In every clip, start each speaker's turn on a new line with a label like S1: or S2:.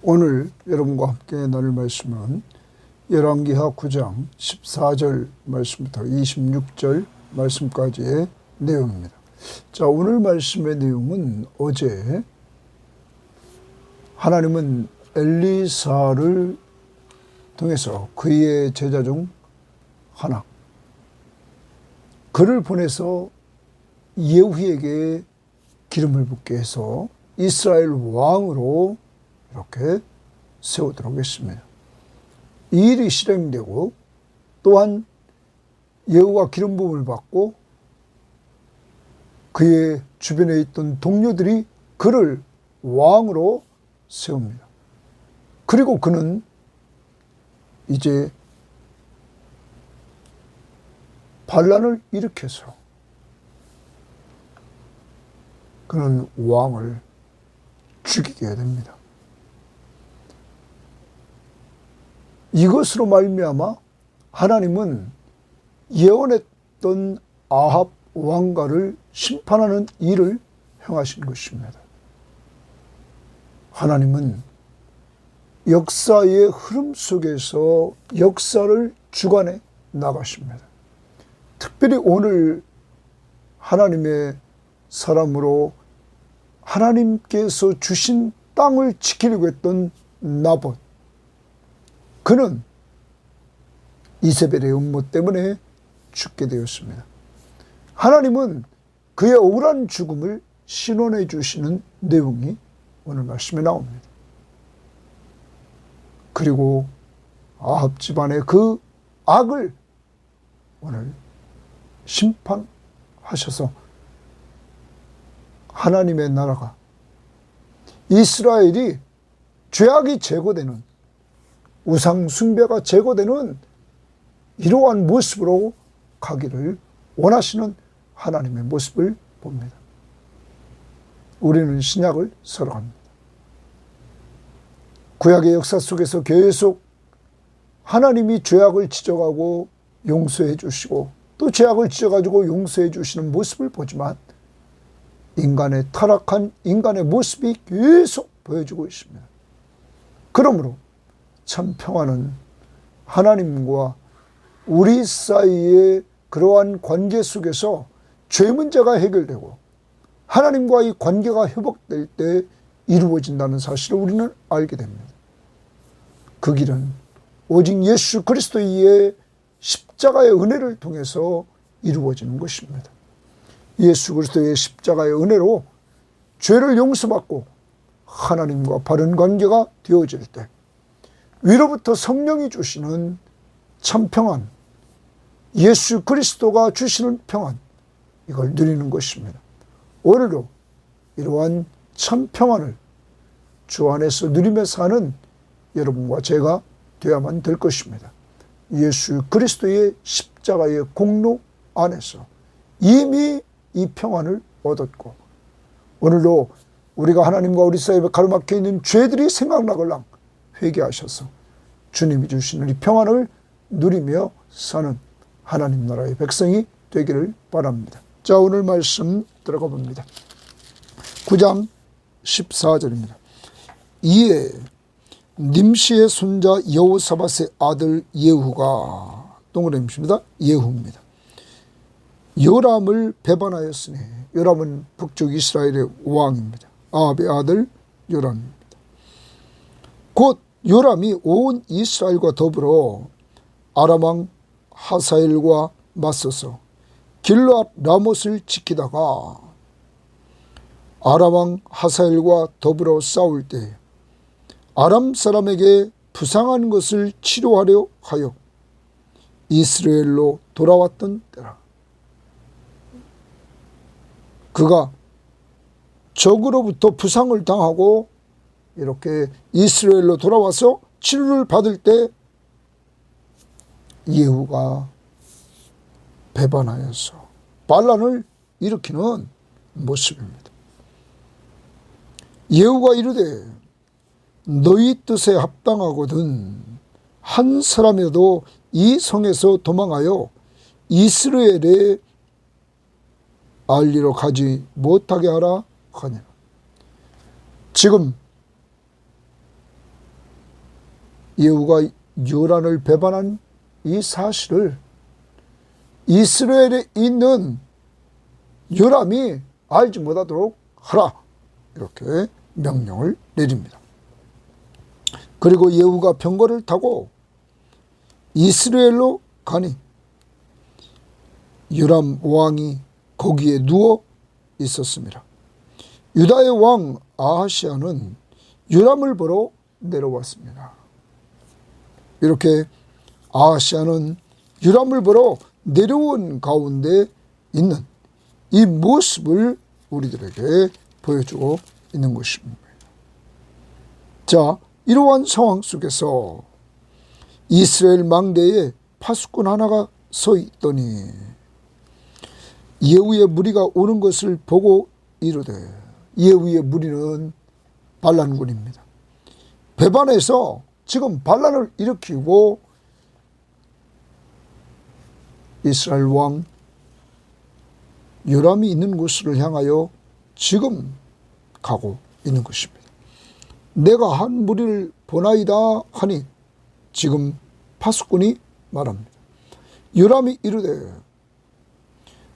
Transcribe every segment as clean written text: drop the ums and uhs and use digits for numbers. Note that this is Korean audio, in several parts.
S1: 오늘 여러분과 함께 나눌 말씀은 열왕기하 9장 14절 말씀부터 26절 말씀까지의 내용입니다. 자, 오늘 말씀의 내용은 어제 하나님은 엘리사를 통해서 그의 제자 중 하나, 그를 보내서 예후에게 기름을 붓게 해서 이스라엘 왕으로 이렇게 세우도록 했습니다. 이 일이 실행되고 또한 예후가 기름 부음을 받고 그의 주변에 있던 동료들이 그를 왕으로 세웁니다. 그리고 그는 이제 반란을 일으켜서 그는 왕을 죽이게 됩니다. 이것으로 말미암아 하나님은 예언했던 아합 왕가를 심판하는 일을 행하신 것입니다. 하나님은 역사의 흐름 속에서 역사를 주관해 나가십니다. 특별히 오늘 하나님의 사람으로 하나님께서 주신 땅을 지키려고 했던 나봇, 그는 이세벨의 음모 때문에 죽게 되었습니다. 하나님은 그의 억울한 죽음을 신원해 주시는 내용이 오늘 말씀에 나옵니다. 그리고 아합 집안의 그 악을 오늘 심판하셔서 하나님의 나라가, 이스라엘이 죄악이 제거되는, 우상 숭배가 제거되는 이러한 모습으로 가기를 원하시는 하나님의 모습을 봅니다. 우리는 신약을 살아갑니다. 구약의 역사 속에서 계속 하나님이 죄악을 지적하고 용서해 주시고 또 죄악을 지적가지고 용서해 주시는 모습을 보지만 인간의 타락한 인간의 모습이 계속 보여지고 있습니다. 그러므로 참 평화는 하나님과 우리 사이의 그러한 관계 속에서 죄 문제가 해결되고 하나님과의 관계가 회복될 때 이루어진다는 사실을 우리는 알게 됩니다. 그 길은 오직 예수 그리스도의 십자가의 은혜를 통해서 이루어지는 것입니다. 예수 그리스도의 십자가의 은혜로 죄를 용서받고 하나님과 바른 관계가 되어질 때 위로부터 성령이 주시는 참 평안, 예수 그리스도가 주시는 평안, 이걸 누리는 것입니다. 오늘도 이러한 참 평안을 주 안에서 누리며 사는 여러분과 제가 되어야만 될 것입니다. 예수 그리스도의 십자가의 공로 안에서 이미 이 평안을 얻었고 오늘도 우리가 하나님과 우리 사이에 가로막혀 있는 죄들이 생각나걸랑 회개하셔서 주님이 주시는 이 평안을 누리며 사는 하나님 나라의 백성이 되기를 바랍니다. 자, 오늘 말씀 들어가 봅니다. 9장 14절입니다. 이에 님시의 손자 여호사밧의 아들 예후가, 동그라미입니다. 예후입니다. 요람을 배반하였으니, 요람은 북쪽 이스라엘의 왕입니다. 아합의 아들 요람입니다. 곧 요람이 온 이스라엘과 더불어 아람 왕 하사엘과 맞서서 길르앗 라못을 지키다가 아람 왕 하사엘과 더불어 싸울 때 아람 사람에게 부상한 것을 치료하려 하여 이스라엘로 돌아왔던 때라. 그가 적으로부터 부상을 당하고 이렇게 이스라엘로 돌아와서 치료를 받을 때 예후가 배반하여서 반란을 일으키는 모습입니다. 예후가 이르되 너희 뜻에 합당하거든 한 사람이라도 이 성에서 도망하여 이스라엘에 알리러 가지 못하게 하라 하니라. 지금 예후가 요란을 배반한 이 사실을 이스라엘에 있는 요람이 알지 못하도록 하라, 이렇게 명령을 내립니다. 그리고 예후가 병거를 타고 이스라엘로 가니 요람 왕이 거기에 누워 있었습니다. 유다의 왕 아하시아는 요람을 보러 내려왔습니다. 이렇게 아하시아는 요람을 보러 내려온 가운데 있는 이 모습을 우리들에게 보여주고 있는 것입니다. 자, 이러한 상황 속에서 이스라엘 망대에 파수꾼 하나가 서 있더니 예후의 무리가 오는 것을 보고 이르되, 예후의 무리는 반란군입니다. 배반해서 지금 반란을 일으키고 이스라엘 왕 요람이 있는 곳을 향하여 지금 가고 있는 것입니다. 내가 한 무리를 보나이다 하니 지금 파수꾼이 말합니다. 요람이 이르되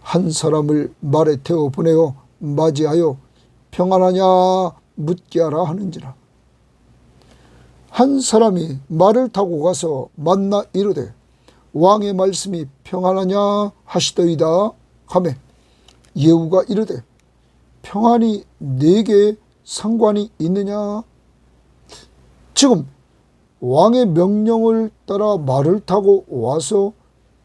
S1: 한 사람을 말에 태워 보내어 맞이하여 평안하냐 묻게 하라 하는지라. 한 사람이 말을 타고 가서 만나 이르되 왕의 말씀이 평안하냐 하시더이다 하매 예후가 이르되 평안이 내게 상관이 있느냐. 지금 왕의 명령을 따라 말을 타고 와서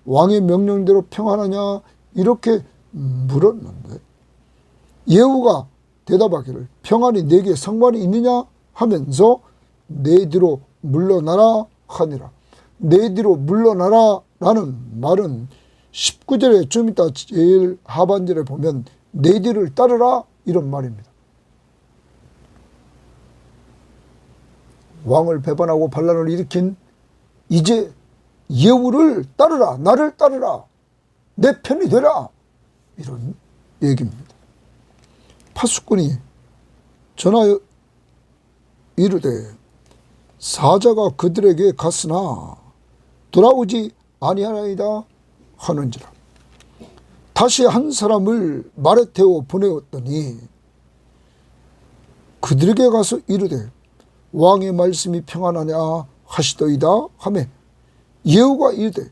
S1: 왕의 명령대로 평안하냐 이렇게 물었는데 예후가 대답하기를 평안이 내게 상관이 있느냐 하면서 내 뒤로 물러나라 하니라. 내 뒤로 물러나라 라는 말은 19절에 좀 이따 제일 하반절에 보면 내 뒤를 따르라 이런 말입니다. 왕을 배반하고 반란을 일으킨 이제 예후를 따르라, 나를 따르라, 내 편이 되라, 이런 얘기입니다. 파수꾼이 전하여 이르되 사자가 그들에게 갔으나 돌아오지 아니하나이다 하는지라. 다시 한 사람을 말에 태워 보내었더니 그들에게 가서 이르되 왕의 말씀이 평안하냐 하시더이다 하매 예후가 이르되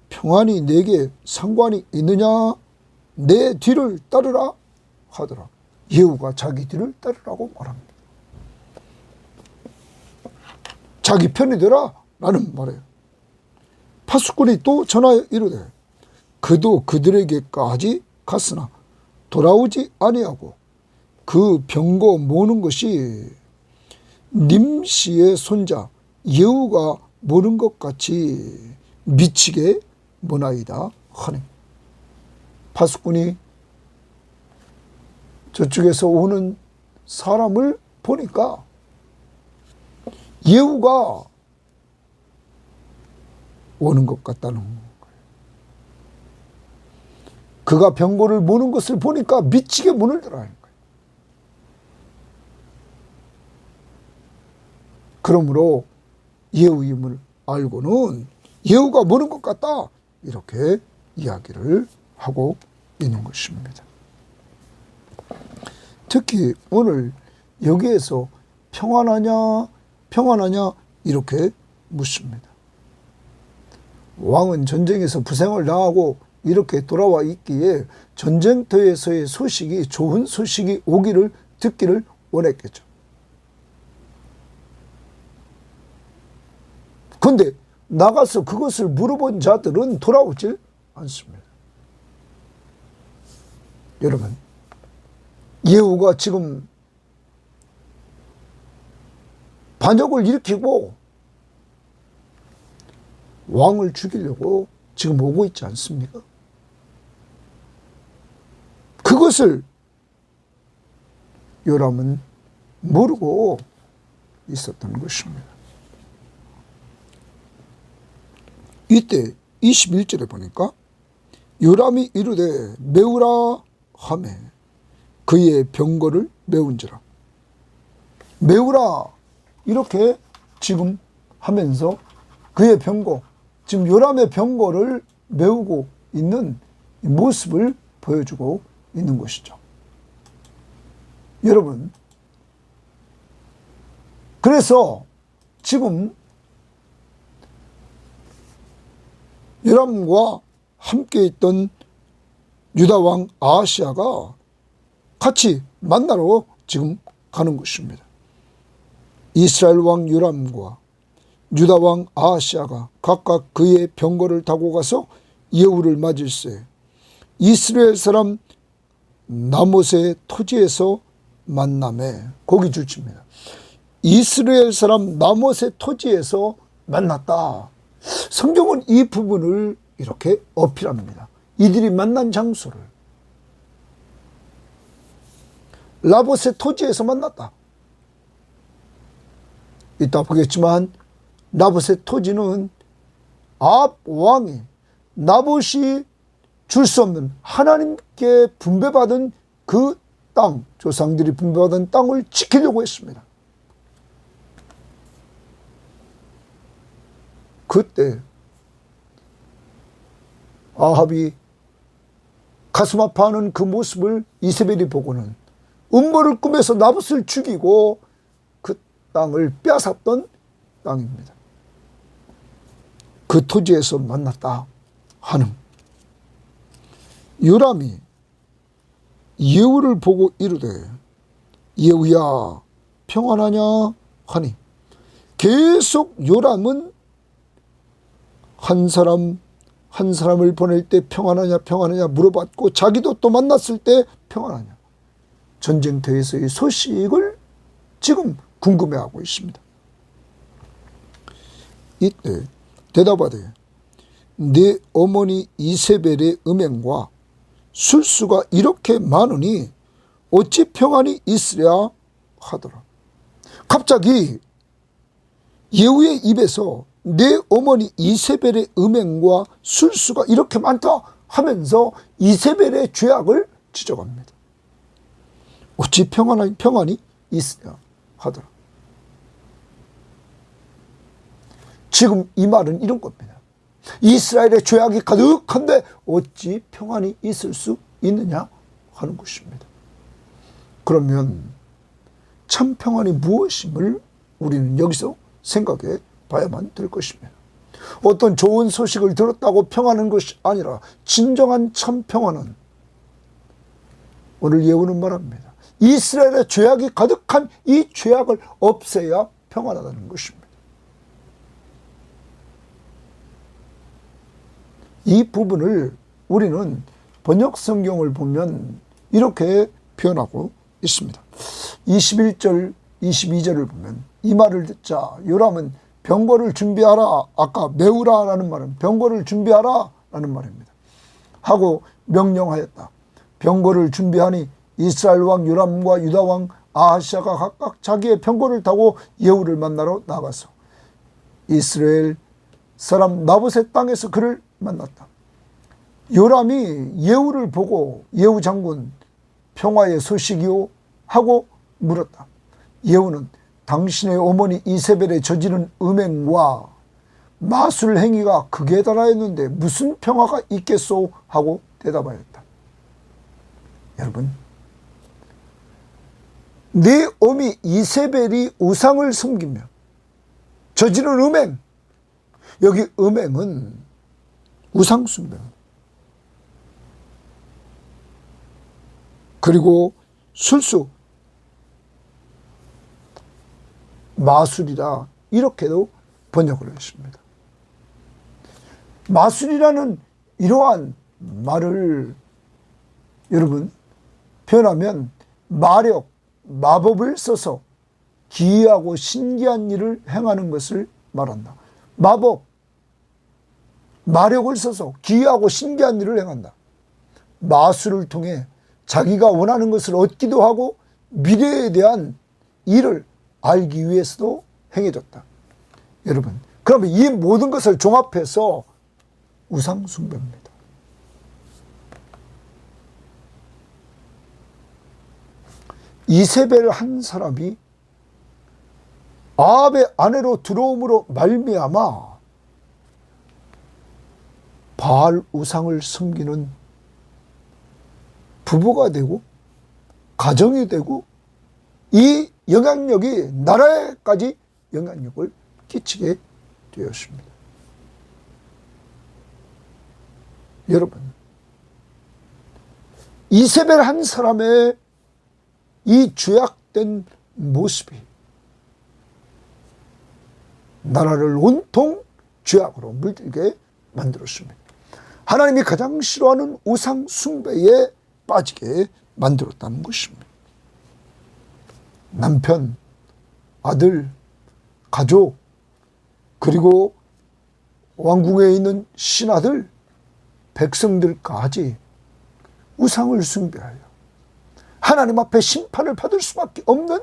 S1: 평안이 내게 상관이 있느냐 내 뒤를 따르라 하더라. 예후가 자기 뒤를 따르라고 말합니다. 자기 편이 되라 라는 말이에요. 파수꾼이 또 전하여 이르되 그도 그들에게까지 갔으나 돌아오지 아니하고 그 병거 모는 것이 님시의 손자 예후가 모는 것 같이 미치게 모나이다 하네. 파수꾼이 저쪽에서 오는 사람을 보니까 예후가 오는 것 같다는 거예요. 그가 병거를 모는 것을 보니까 미치게 문을 들어가는 거예요. 그러므로 예후임을 알고는 예후가 모는 것 같다 이렇게 이야기를 하고 있는 것입니다. 특히 오늘 여기에서 평안하냐 이렇게 묻습니다. 왕은 전쟁에서 부상을 당하고 이렇게 돌아와 있기에 전쟁터에서의 소식이 좋은 소식이 오기를 듣기를 원했겠죠. 그런데 나가서 그것을 물어본 자들은 돌아오질 않습니다. 여러분, 예후가 지금 반역을 일으키고 왕을 죽이려고 지금 오고 있지 않습니까? 그것을 요람은 모르고 있었던 것입니다. 이때 21절에 보니까 요람이 이르되 메우라 하매 그의 병거를 메운지라. 메우라 이렇게 지금 하면서 그의 병거, 지금 요람의 병거를 메우고 있는 모습을 보여주고 있는 것이죠. 여러분, 그래서 지금 요람과 함께 있던 유다왕 아하시아가 같이 만나러 지금 가는 것입니다. 이스라엘 왕 요람과 유다 왕 아하시아가 각각 그의 병거를 타고 가서 예후를 맞을세 이스라엘 사람 나못의 토지에서 만나매. 거기 주칩니다. 이스라엘 사람 나못의 토지에서 만났다. 성경은 이 부분을 이렇게 어필합니다. 이들이 만난 장소를 나봇의 토지에서 만났다. 이따 보겠지만 나봇의 토지는 아합 왕이 나봇이 줄 수 없는 하나님께 분배받은 그 땅, 조상들이 분배받은 땅을 지키려고 했습니다. 그때 아합이 가슴 아파하는 그 모습을 이세벨이 보고는 음모를 꾸며서 나봇을 죽이고 그 땅을 빼앗았던 땅입니다. 그 토지에서 만났다 하는 요람이 예후를 보고 이르되 예후야 평안하냐 하니 계속 요람은 한 사람을 보낼 때 평안하냐 물어봤고 자기도 또 만났을 때 평안하냐 전쟁터에서의 소식을 지금 궁금해하고 있습니다. 이때 대답하되 네 어머니 이세벨의 음행과 술수가 이렇게 많으니 어찌 평안이 있으랴 하더라. 갑자기 예후의 입에서 내 어머니 이세벨의 음행과 술수가 이렇게 많다 하면서 이세벨의 죄악을 지적합니다. 어찌 평안이 있으랴 하더라. 지금 이 말은 이런 겁니다. 이스라엘의 죄악이 가득한데 어찌 평안이 있을 수 있느냐 하는 것입니다. 그러면 참 평안이 무엇임을 우리는 여기서 생각해 봐야만 될 것입니다. 어떤 좋은 소식을 들었다고 평안한 것이 아니라 진정한 참 평안은 오늘 예후는 말합니다. 이스라엘의 죄악이 가득한 이 죄악을 없애야 평안하다는 것입니다. 이 부분을 우리는 번역 성경을 보면 이렇게 표현하고 있습니다. 21절, 22절을 보면 이 말을 듣자 요람은 병거를 준비하라. 아까 메우라라는 말은 병거를 준비하라 라는 말입니다. 하고 명령하였다. 병거를 준비하니 이스라엘 왕 요람과 유다 왕 아하시아가 각각 자기의 병거를 타고 예후를 만나러 나가서 이스라엘 사람 나봇의 땅에서 그를 만났다. 요람이 예후를 보고 예후 장군 평화의 소식이요 하고 물었다. 예후는 당신의 어머니 이세벨의 저지른 음행과 마술 행위가 극에 달하였는데 무슨 평화가 있겠소 하고 대답하였다. 여러분, 내 어미 이세벨이 우상을 섬기며 저지른 음행, 여기 음행은 우상 숭배 그리고 술수, 마술이다 이렇게도 번역을 했습니다. 마술이라는 이러한 말을 여러분 표현하면 마력, 마법을 써서 기이하고 신기한 일을 행하는 것을 말한다. 마법, 마력을 써서 기이하고 신기한 일을 행한다. 마술을 통해 자기가 원하는 것을 얻기도 하고 미래에 대한 일을 알기 위해서도 행해졌다. 여러분, 그러면 이 모든 것을 종합해서 우상 숭배입니다. 이세벨 한 사람이 아합의 아내로 들어옴으로 말미암아 바알 우상을 섬기는 부부가 되고 가정이 되고 이 영향력이 나라에까지 영향력을 끼치게 되었습니다. 여러분, 이세벨 한 사람의 이 죄악된 모습이 나라를 온통 죄악으로 물들게 만들었습니다. 하나님이 가장 싫어하는 우상 숭배에 빠지게 만들었다는 것입니다. 남편, 아들, 가족, 그리고 왕궁에 있는 신하들, 백성들까지 우상을 숭배하여 하나님 앞에 심판을 받을 수밖에 없는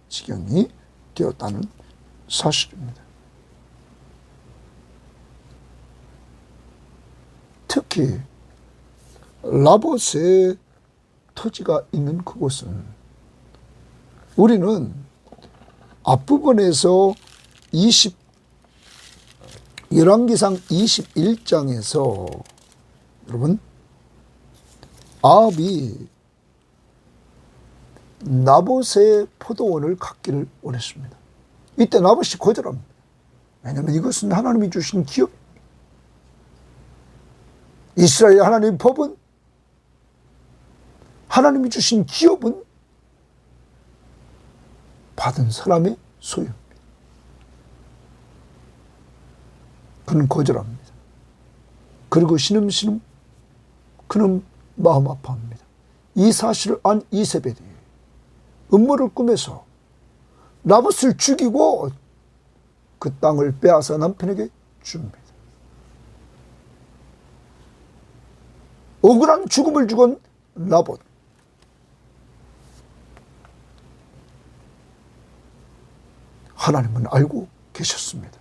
S1: 지경이 되었다는 사실입니다. 특히 라봇의 토지가 있는 그곳은 우리는 앞부분에서 열왕기상 21장에서 여러분 아합이 나봇의 포도원을 갖기를 원했습니다. 이때 나봇이 거절합니다. 왜냐하면 이것은 하나님이 주신 기업, 이스라엘 하나님의 법은, 하나님이 주신 기업은 받은 사람의 소유입니다. 그는 거절합니다. 그리고 신음신음 그는 마음 아파합니다. 이 사실을 안 이세벨이 음모를 꾸며서 나봇을 죽이고 그 땅을 빼앗아 남편에게 줍니다. 억울한 죽음을 죽은 나봇. 하나님은 알고 계셨습니다.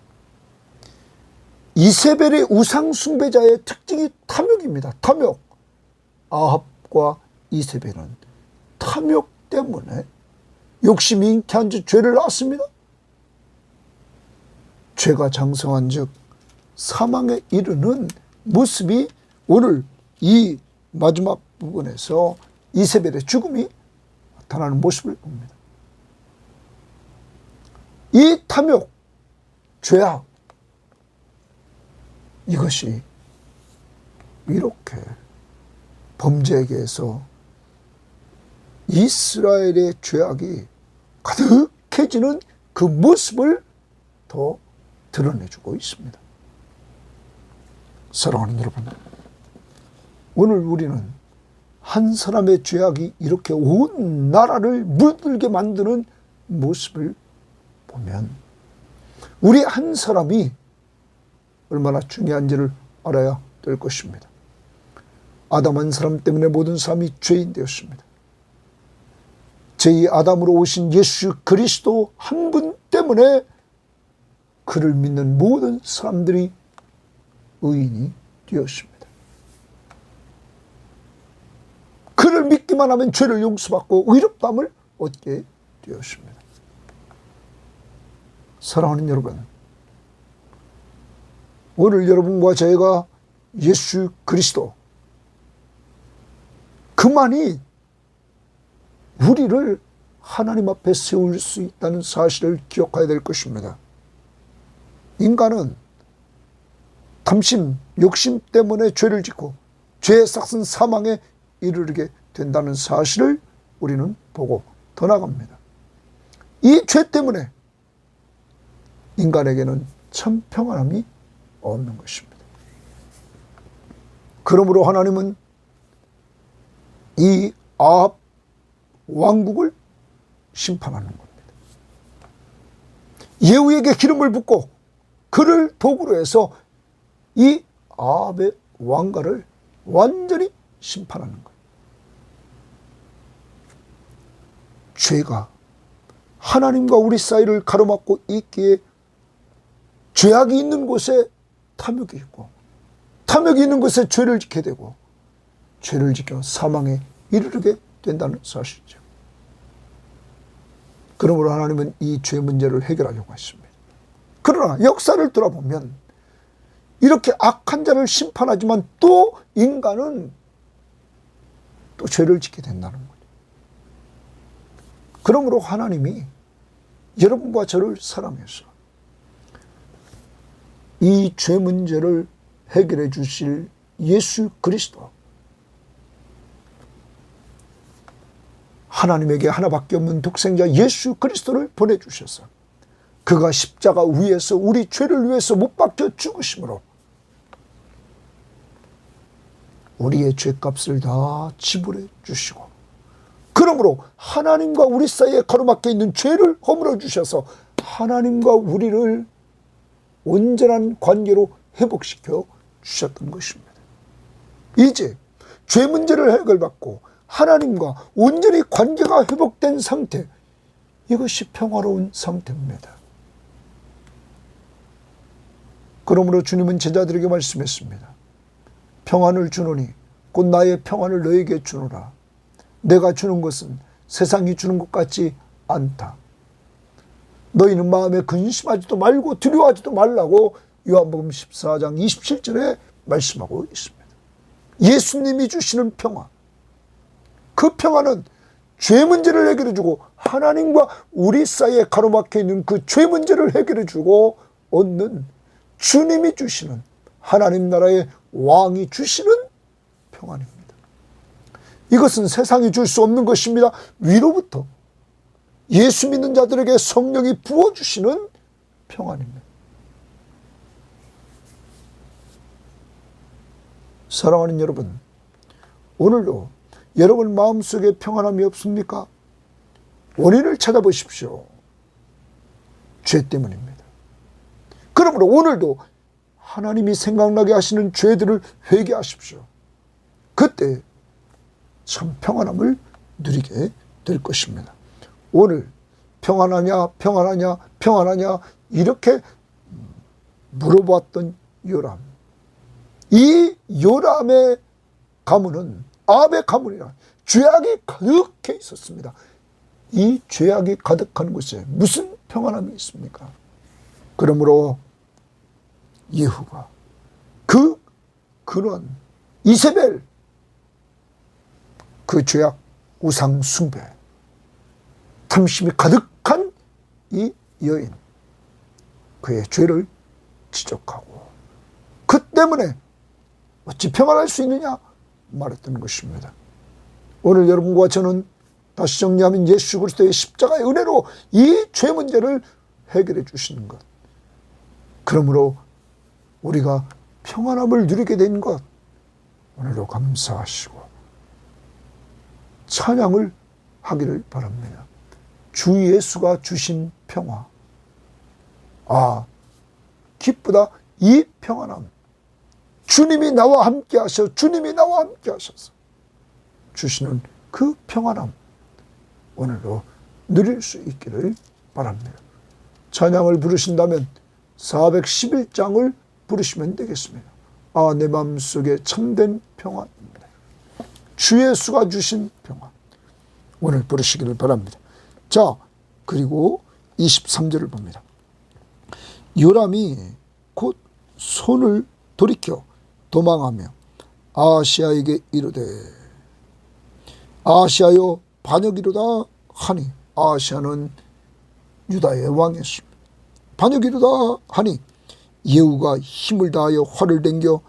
S1: 이세벨의 우상 숭배자의 특징이 탐욕입니다. 탐욕. 아합과 이세벨은 탐욕 때문에 욕심이 잉태한 즉 죄를 낳았습니다. 죄가 장성한 즉 사망에 이르는 모습이 오늘 이 마지막 부분에서 이세벨의 죽음이 나타나는 모습을 봅니다. 이 탐욕, 죄악, 이것이 이렇게 범죄에게서 이스라엘의 죄악이 가득해지는 그 모습을 더 드러내주고 있습니다. 사랑하는 여러분, 오늘 우리는 한 사람의 죄악이 이렇게 온 나라를 물들게 만드는 모습을 보면 우리 한 사람이 얼마나 중요한지를 알아야 될 것입니다. 아담 한 사람 때문에 모든 사람이 죄인 되었습니다. 제2 아담으로 오신 예수 그리스도 한 분 때문에 그를 믿는 모든 사람들이 의인이 되었습니다. 그를 믿기만 하면 죄를 용서받고 의롭다함을 얻게 되었습니다. 사랑하는 여러분, 오늘 여러분과 저희가 예수 그리스도 그만이 우리를 하나님 앞에 세울 수 있다는 사실을 기억해야 될 것입니다. 인간은 탐심, 욕심 때문에 죄를 짓고 죄의 싹슨 사망에 이르게 된다는 사실을 우리는 보고 더 나갑니다. 이 죄 때문에 인간에게는 참 평안함이 없는 것입니다. 그러므로 하나님은 이 아합 왕국을 심판하는 겁니다. 예후에게 기름을 붓고 그를 도구로 해서 이 아합의 왕가를 완전히 심판하는 거예요. 죄가 하나님과 우리 사이를 가로막고 있기에 죄악이 있는 곳에 탐욕이 있고 탐욕이 있는 곳에 죄를 짓게 되고 죄를 지켜 사망에 이르게 된다는 사실이죠. 그러므로 하나님은 이 죄 문제를 해결하려고 하십니다. 그러나 역사를 돌아보면 이렇게 악한 자를 심판하지만 또 인간은 또 죄를 짓게 된다는 거죠. 그러므로 하나님이 여러분과 저를 사랑해서 이 죄 문제를 해결해 주실 예수 그리스도, 하나님에게 하나밖에 없는 독생자 예수 그리스도를 보내주셔서 그가 십자가 위에서 우리 죄를 위해서 못 박혀 죽으심으로 우리의 죄값을 다 지불해 주시고, 그러므로 하나님과 우리 사이에 가로막혀 있는 죄를 허물어 주셔서 하나님과 우리를 온전한 관계로 회복시켜 주셨던 것입니다. 이제 죄 문제를 해결받고 하나님과 온전히 관계가 회복된 상태, 이것이 평화로운 상태입니다. 그러므로 주님은 제자들에게 말씀했습니다. 평안을 주노니 곧 나의 평안을 너에게 주노라. 내가 주는 것은 세상이 주는 것 같지 않다. 너희는 마음에 근심하지도 말고 두려워하지도 말라고 요한복음 14장 27절에 말씀하고 있습니다. 예수님이 주시는 평화, 그 평화는 죄 문제를 해결해 주고 하나님과 우리 사이에 가로막혀 있는 그 죄 문제를 해결해 주고 얻는 주님이 주시는, 하나님 나라의 왕이 주시는 평안입니다. 이것은 세상이 줄 수 없는 것입니다. 위로부터 예수 믿는 자들에게 성령이 부어주시는 평안입니다. 사랑하는 여러분, 오늘도 여러분 마음속에 평안함이 없습니까? 원인을 찾아보십시오. 죄 때문입니다. 그러므로 오늘도 하나님이 생각나게 하시는 죄들을 회개하십시오. 그때 참 평안함을 누리게 될 것입니다. 오늘 평안하냐 평안하냐 평안하냐 이렇게 물어봤던 요람, 이 요람의 가문은 아합의 가문이라 죄악이 가득해 있었습니다. 이 죄악이 가득한 곳에 무슨 평안함이 있습니까? 그러므로 예후가 그 근원 이세벨, 그 죄악 우상 숭배 탐심이 가득한 이 여인, 그의 죄를 지적하고 그 때문에 어찌 평안할 수 있느냐 말했던 것입니다. 오늘 여러분과 저는 다시 정리하면 예수 그리스도의 십자가의 은혜로 이 죄 문제를 해결해 주시는 것, 그러므로 우리가 평안함을 누리게 된 것, 오늘도 감사하시고 찬양을 하기를 바랍니다. 주 예수가 주신 평화, 기쁘다. 이 평안함, 주님이 나와 함께 하셔, 주님이 나와 함께 하셔서 주시는 그 평안함, 오늘도 누릴 수 있기를 바랍니다. 찬양을 부르신다면 411장을 부르시면 되겠습니다. 내 마음속에 참된 평안입니다. 주 예수가 주신 평안, 오늘 부르시기를 바랍니다. 자, 그리고 23절을 봅니다. 요람이 곧 손을 돌이켜 도망하며 아하시아에게 이르되, 아하시아여 반역이로다 하니, 아하시아는 유다의 왕이었습니다. 반역이로다 하니 예후가 힘을 다하여 활을 댕겨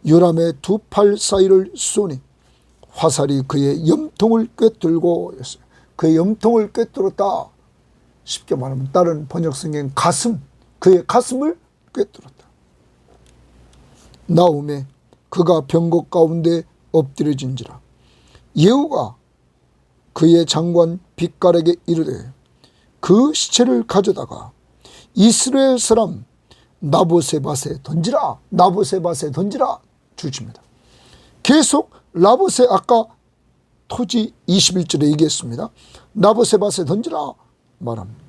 S1: 요람의 두 팔 사이를 쏘니 화살이 그의 염통을 꿰뚫고 했어요. 그의 염통을 꿰뚫었다. 쉽게 말하면 다른 번역성경 가슴, 그의 가슴을 꿰뚫었다. 나음에 그가 병거 가운데 엎드려진지라. 예후가 그의 장관 빗갈에게 이르되 그 시체를 가져다가 이스라엘 사람 나보셋 던지라, 나보셋 던지라 주십니다. 계속 나보셋, 아까 토지 21절에 얘기했습니다. 나보셋 던지라 말합니다.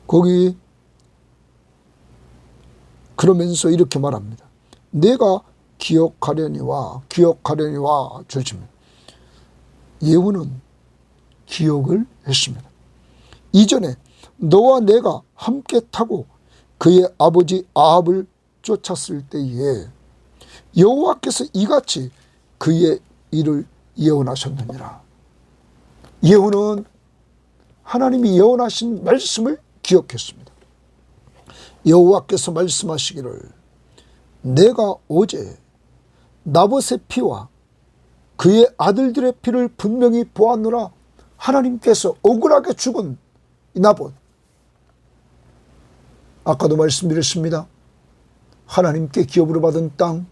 S1: 거기 그러면서 이렇게 말합니다. 내가 기억하려니와 주십니다. 예후는 기억을 했습니다. 이전에 너와 내가 함께 타고 그의 아버지 아합을 쫓았을 때에 여호와께서 이같이 그의 일을 예언하셨느니라. 예후는 하나님이 예언하신 말씀을 기억했습니다. 여호와께서 말씀하시기를 내가 어제 나봇의 피와 그의 아들들의 피를 분명히 보았노라. 하나님께서 억울하게 죽은 이 나봇, 아까도 말씀드렸습니다. 하나님께 기업으로 받은 땅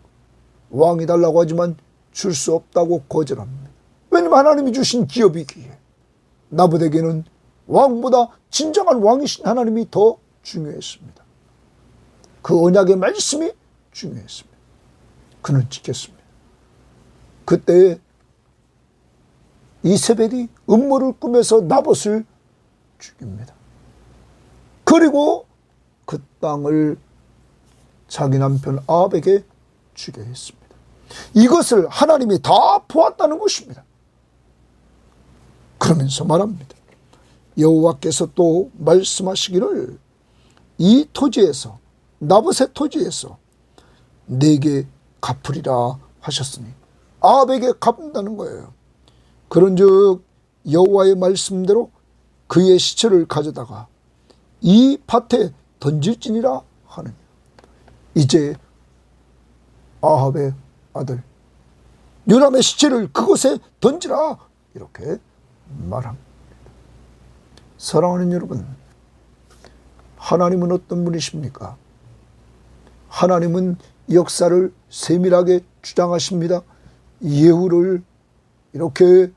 S1: 왕이 달라고 하지만 줄 수 없다고 거절합니다. 왜냐하면 하나님이 주신 기업이기에 나봇에게는 왕보다 진정한 왕이신 하나님이 더 중요했습니다. 그 언약의 말씀이 중요했습니다. 그는 지켰습니다. 그때 이세벨이 음모를 꾸며서 나봇을 죽입니다. 그리고 그 땅을 자기 남편 아합에게 주게 했습니다. 이것을 하나님이 다 보았다는 것입니다. 그러면서 말합니다. 여호와께서 또 말씀하시기를 이 토지에서 나봇의 토지에서 내게 갚으리라 하셨으니 아합에게 갚는다는 거예요. 그런즉 여호와의 말씀대로 그의 시체를 가져다가 이 밭에 던질지니라 하느니라. 이제 아합의 아들 요람의 시체를 그곳에 던지라 이렇게 말합니다. 사랑하는 여러분, 하나님은 어떤 분이십니까? 하나님은 역사를 세밀하게 주장하십니다. 예후를 이렇게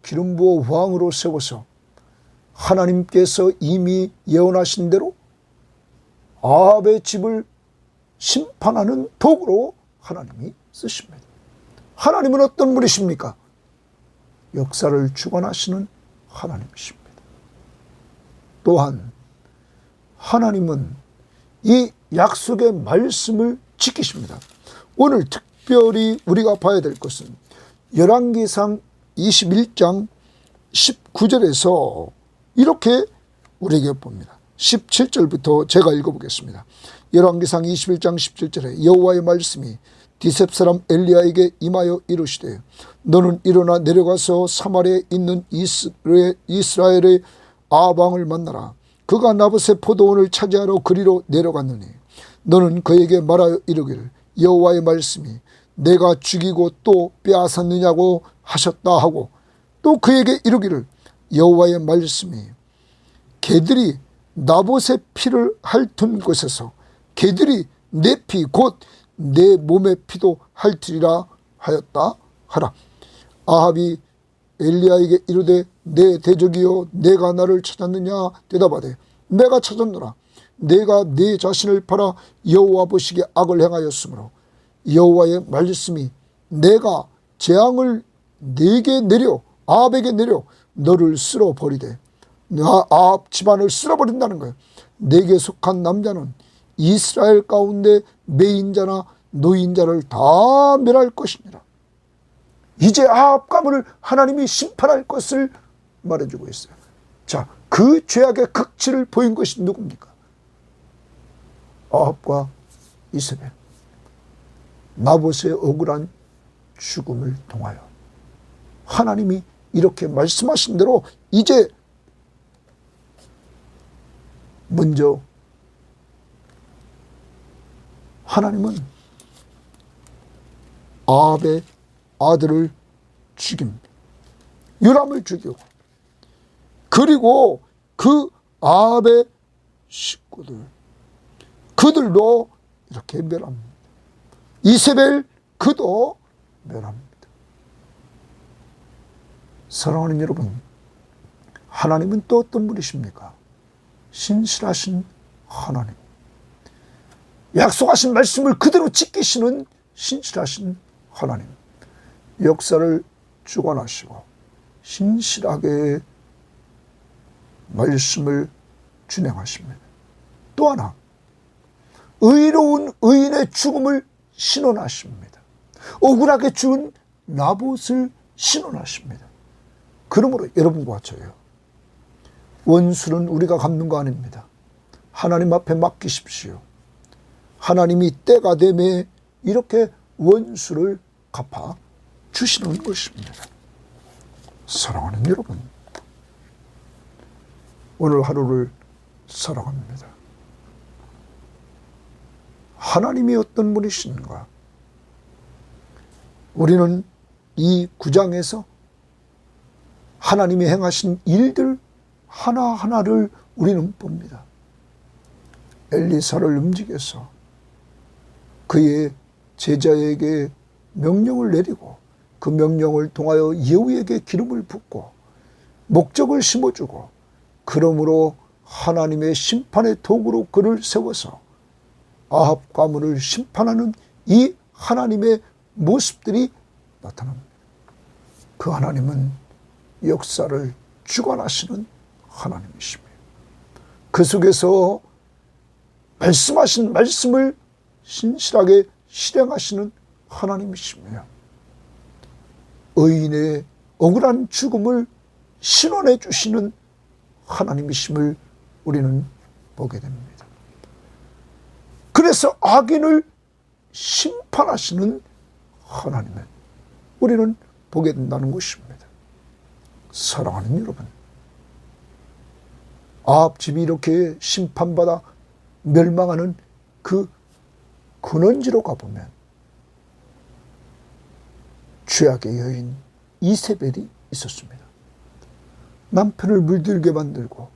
S1: 기름 부어 왕으로 세워서 하나님께서 이미 예언하신 대로 아합의 집을 심판하는 도구로 하나님이 쓰십니다. 하나님은 어떤 분이십니까? 역사를 주관하시는 하나님이십니다. 또한 하나님은 이 약속의 말씀을 지키십니다. 오늘 특별히 우리가 봐야 될 것은 열왕기상 21장 19절에서 이렇게 우리에게 봅니다. 17절부터 제가 읽어보겠습니다. 열왕기상 21장 17절에 여호와의 말씀이 디셉 사람 엘리야에게 임하여 이르시되 너는 일어나 내려가서 사마리아에 있는 이스라엘의 아합 왕을 만나라. 그가 나봇의 포도원을 차지하러 그리로 내려갔느니 너는 그에게 말하여 이르기를 여호와의 말씀이 내가 죽이고 또 빼앗았느냐고 하셨다 하고 또 그에게 이르기를 여호와의 말씀이 개들이 나봇의 피를 핥은 곳에서 개들이 내 피 곧 내 몸의 피도 핥으리라 하였다 하라. 아합이 엘리야에게 이르되 내 대적이여 내가 나를 찾았느냐 대답하되 내가 찾았노라. 내가 내 자신을 팔아 여호와 보시기에 악을 행하였으므로 여호와의 말씀이 내가 재앙을 내게 내려 아합에게 내려 너를 쓸어버리되 아합 집안을 쓸어버린다는 거예요. 내게 속한 남자는 이스라엘 가운데 매인자나 노인자를 다 멸할 것이니라. 이제 아합 가문을 하나님이 심판할 것을 말해주고 있어요. 자, 그 죄악의 극치를 보인 것이 누굽니까? 아합과 이세벨, 나봇의 억울한 죽음을 통하여 하나님이 이렇게 말씀하신 대로 이제 먼저 하나님은 아합의 아들을 죽입니다. 요람을 죽이고 그리고 그 아합의 식구들 그들도 이렇게 멸합니다. 이세벨 그도 멸합니다. 사랑하는 여러분, 하나님은 또 어떤 분이십니까? 신실하신 하나님, 약속하신 말씀을 그대로 지키시는 신실하신 하나님, 역사를 주관하시고 신실하게 말씀을 준행하십니다. 또 하나, 의로운 의인의 죽음을 신원하십니다. 억울하게 죽은 나봇을 신원하십니다. 그러므로 여러분과 저요, 원수는 우리가 갚는 거 아닙니다. 하나님 앞에 맡기십시오. 하나님이 때가 되매 이렇게 원수를 갚아 주시는 것입니다. 사랑하는 여러분, 오늘 하루를 사랑합니다. 하나님이 어떤 분이신가? 우리는 이 9장에서 하나님이 행하신 일들 하나하나를 우리는 봅니다. 엘리사를 움직여서 그의 제자에게 명령을 내리고 그 명령을 통하여 예후에게 기름을 붓고 목적을 심어주고 그러므로 하나님의 심판의 도구로 그를 세워서 아합 가문을 심판하는 이 하나님의 모습들이 나타납니다. 그 하나님은 역사를 주관하시는 하나님이십니다. 그 속에서 말씀하신 말씀을 신실하게 실행하시는 하나님이시며 의인의 억울한 죽음을 신원해 주시는 하나님이심을 우리는 보게 됩니다. 그래서 악인을 심판하시는 하나님을 우리는 보게 된다는 것입니다. 사랑하는 여러분, 아합 집이 이렇게 심판받아 멸망하는 그 근원지로 가보면 죄악의 여인 이세벨이 있었습니다. 남편을 물들게 만들고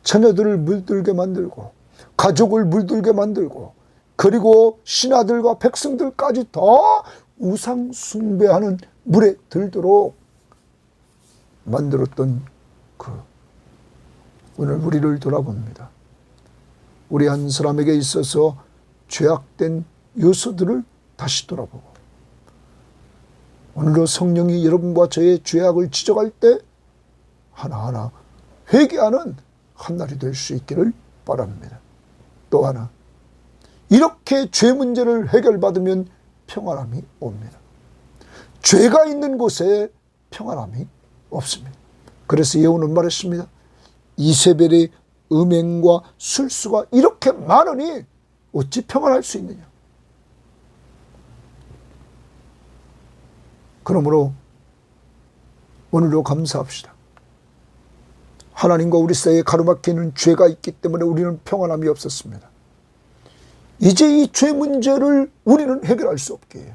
S1: 자녀들을 물들게 만들고 가족을 물들게 만들고 그리고 신하들과 백성들까지 다 우상 숭배하는 물에 들도록 만들었던 오늘 우리를 돌아봅니다. 우리 한 사람에게 있어서 죄악된 요소들을 다시 돌아보고 오늘도 성령이 여러분과 저의 죄악을 지적할 때 하나하나 회개하는 한 날이 될 수 있기를 바랍니다. 또 하나, 이렇게 죄 문제를 해결받으면 평안함이 옵니다. 죄가 있는 곳에 평안함이 없습니다. 그래서 예후는 말했습니다. 이세벨의 음행과 술수가 이렇게 많으니 어찌 평안할 수 있느냐. 그러므로 오늘도 감사합시다. 하나님과 우리 사이에 가로막히는 죄가 있기 때문에 우리는 평안함이 없었습니다. 이제 이 죄 문제를 우리는 해결할 수 없게 해요.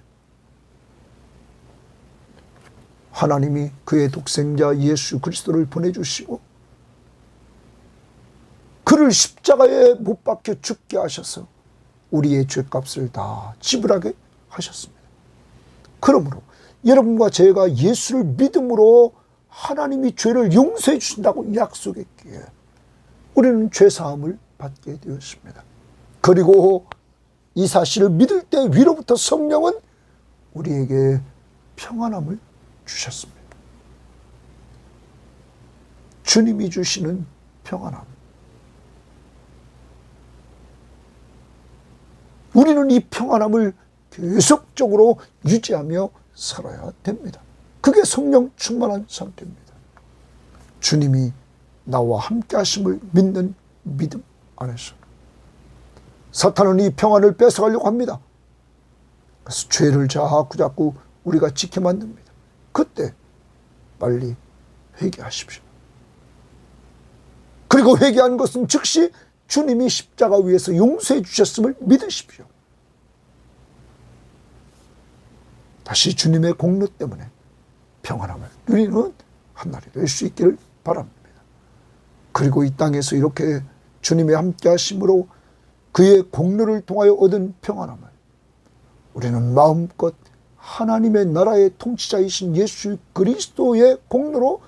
S1: 하나님이 그의 독생자 예수 그리스도를 보내주시고 그를 십자가에 못 박혀 죽게 하셔서 우리의 죄값을 다 지불하게 하셨습니다. 그러므로 여러분과 제가 예수를 믿음으로 하나님이 죄를 용서해 주신다고 약속했기에 우리는 죄사함을 받게 되었습니다. 그리고 이 사실을 믿을 때 위로부터 성령은 우리에게 평안함을 주셨습니다. 주님이 주시는 평안함. 우리는 이 평안함을 계속적으로 유지하며 살아야 됩니다. 그게 성령 충만한 상태입니다. 주님이 나와 함께 하심을 믿는 믿음 안에서 사탄은 이 평안을 뺏어가려고 합니다. 그래서 죄를 자꾸 우리가 지켜 만듭니다. 그때 빨리 회개하십시오. 그리고 회개한 것은 즉시 주님이 십자가 위에서 용서해 주셨음을 믿으십시오. 다시 주님의 공로 때문에 평안함을 누리는 한 날이 될 수 있기를 바랍니다. 그리고 이 땅에서 이렇게 주님의 함께 하심으로 그의 공로를 통하여 얻은 평안함을 우리는 마음껏 하나님의 나라의 통치자이신 예수 그리스도의 공로로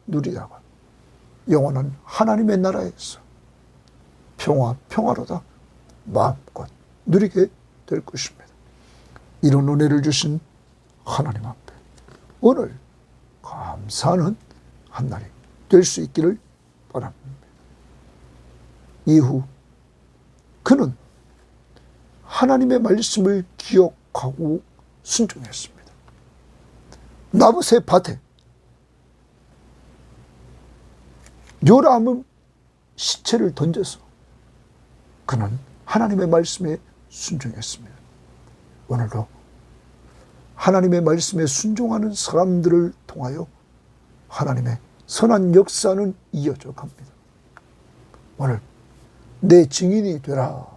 S1: 누리다가 영원한 하나님의 나라에서 평화로다 마음껏 누리게 될 것입니다. 이런 은혜를 주신 하나님 앞에 오늘 감사하는 한 날이 될 수 있기를 바랍니다. 이후 그는 하나님의 말씀을 기억하고 순종했습니다. 나봇의 밭에 요람은 시체를 던져서 그는 하나님의 말씀에 순종했습니다. 오늘도 하나님의 말씀에 순종하는 사람들을 통하여 하나님의 선한 역사는 이어져 갑니다. 오늘 내 증인이 되라.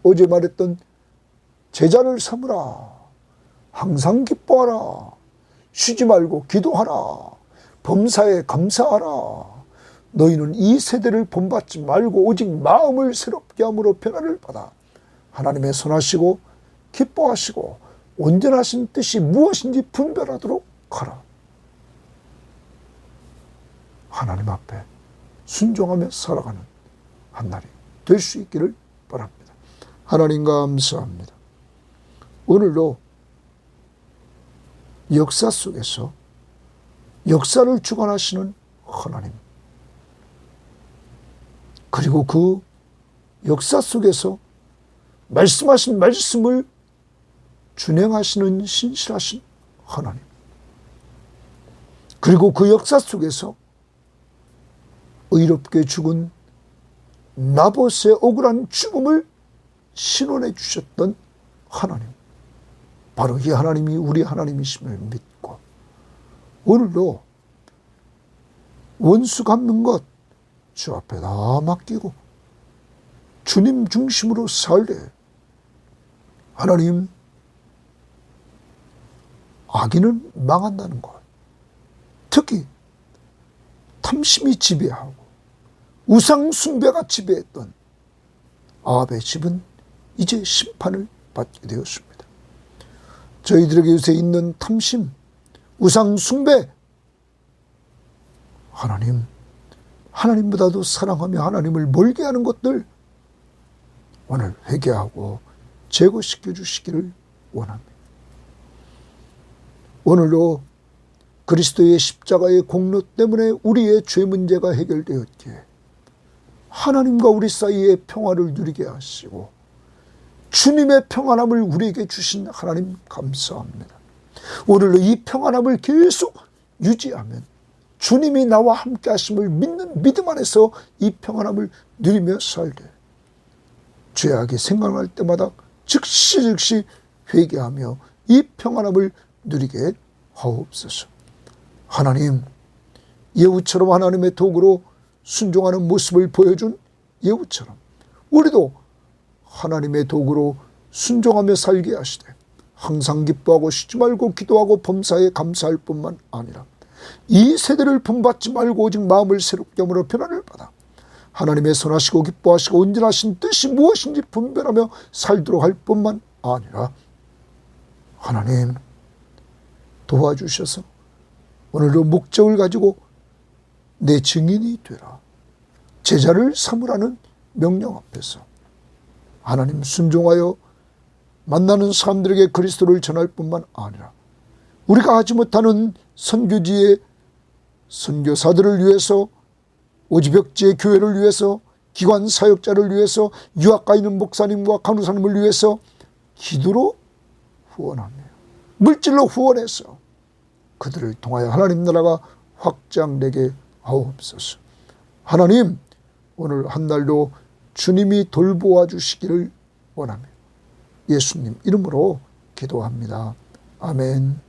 S1: 어제 말했던 제자를 삼으라. 항상 기뻐하라. 쉬지 말고 기도하라. 범사에 감사하라. 너희는 이 세대를 본받지 말고 오직 마음을 새롭게 함으로 변화를 받아 하나님의 선하시고 기뻐하시고 온전하신 뜻이 무엇인지 분별하도록 하라. 하나님 앞에 순종하며 살아가는 한 날이 될 수 있기를 바랍니다. 하나님 감사합니다. 오늘도 역사 속에서 역사를 주관하시는 하나님, 그리고 그 역사 속에서 말씀하신 말씀을 준행하시는 신실하신 하나님, 그리고 그 역사 속에서 의롭게 죽은 나봇의 억울한 죽음을 신원해 주셨던 하나님, 바로 이 하나님이 우리 하나님이심을 믿고 오늘도 원수 갚는 것 주 앞에 다 맡기고 주님 중심으로 살되 하나님, 악인은 망한다는 것, 특히 탐심이 지배하고 우상 숭배가 지배했던 아합의 집은 이제 심판을 받게 되었습니다. 저희들에게 요새 있는 탐심, 우상 숭배, 하나님보다도 사랑하며 하나님을 멀게 하는 것들 오늘 회개하고 제거시켜 주시기를 원합니다. 오늘도 그리스도의 십자가의 공로 때문에 우리의 죄 문제가 해결되었기에 하나님과 우리 사이의 평화를 누리게 하시고 주님의 평안함을 우리에게 주신 하나님 감사합니다. 오늘도 이 평안함을 계속 유지하면 주님이 나와 함께 하심을 믿는 믿음 안에서 이 평안함을 누리며 살되 죄악이 생각날 때마다 즉시 회개하며 이 평안함을 누리게 하옵소서. 하나님, 예후처럼 하나님의 도구로 순종하는 모습을 보여준 예후처럼 우리도 하나님의 도구로 순종하며 살게 하시되 항상 기뻐하고 쉬지 말고 기도하고 범사에 감사할 뿐만 아니라 이 세대를 본받지 말고 오직 마음을 새롭게 함으로 변화를 받아 하나님의 선하시고 기뻐하시고 온전하신 뜻이 무엇인지 분별하며 살도록 할 뿐만 아니라 하나님 도와주셔서 오늘도 목적을 가지고 내 증인이 되라, 제자를 삼으라는 명령 앞에서 하나님 순종하여 만나는 사람들에게 그리스도를 전할 뿐만 아니라 우리가 하지 못하는 선교지의 선교사들을 위해서, 오지벽지의 교회를 위해서, 기관 사역자를 위해서, 유학가 있는 목사님과 간호사님을 위해서 기도로 후원하며 물질로 후원해서 그들을 통하여 하나님 나라가 확장되게 하옵소서. 하나님, 오늘 한 날도 주님이 돌보아 주시기를 원하며 예수님 이름으로 기도합니다. 아멘.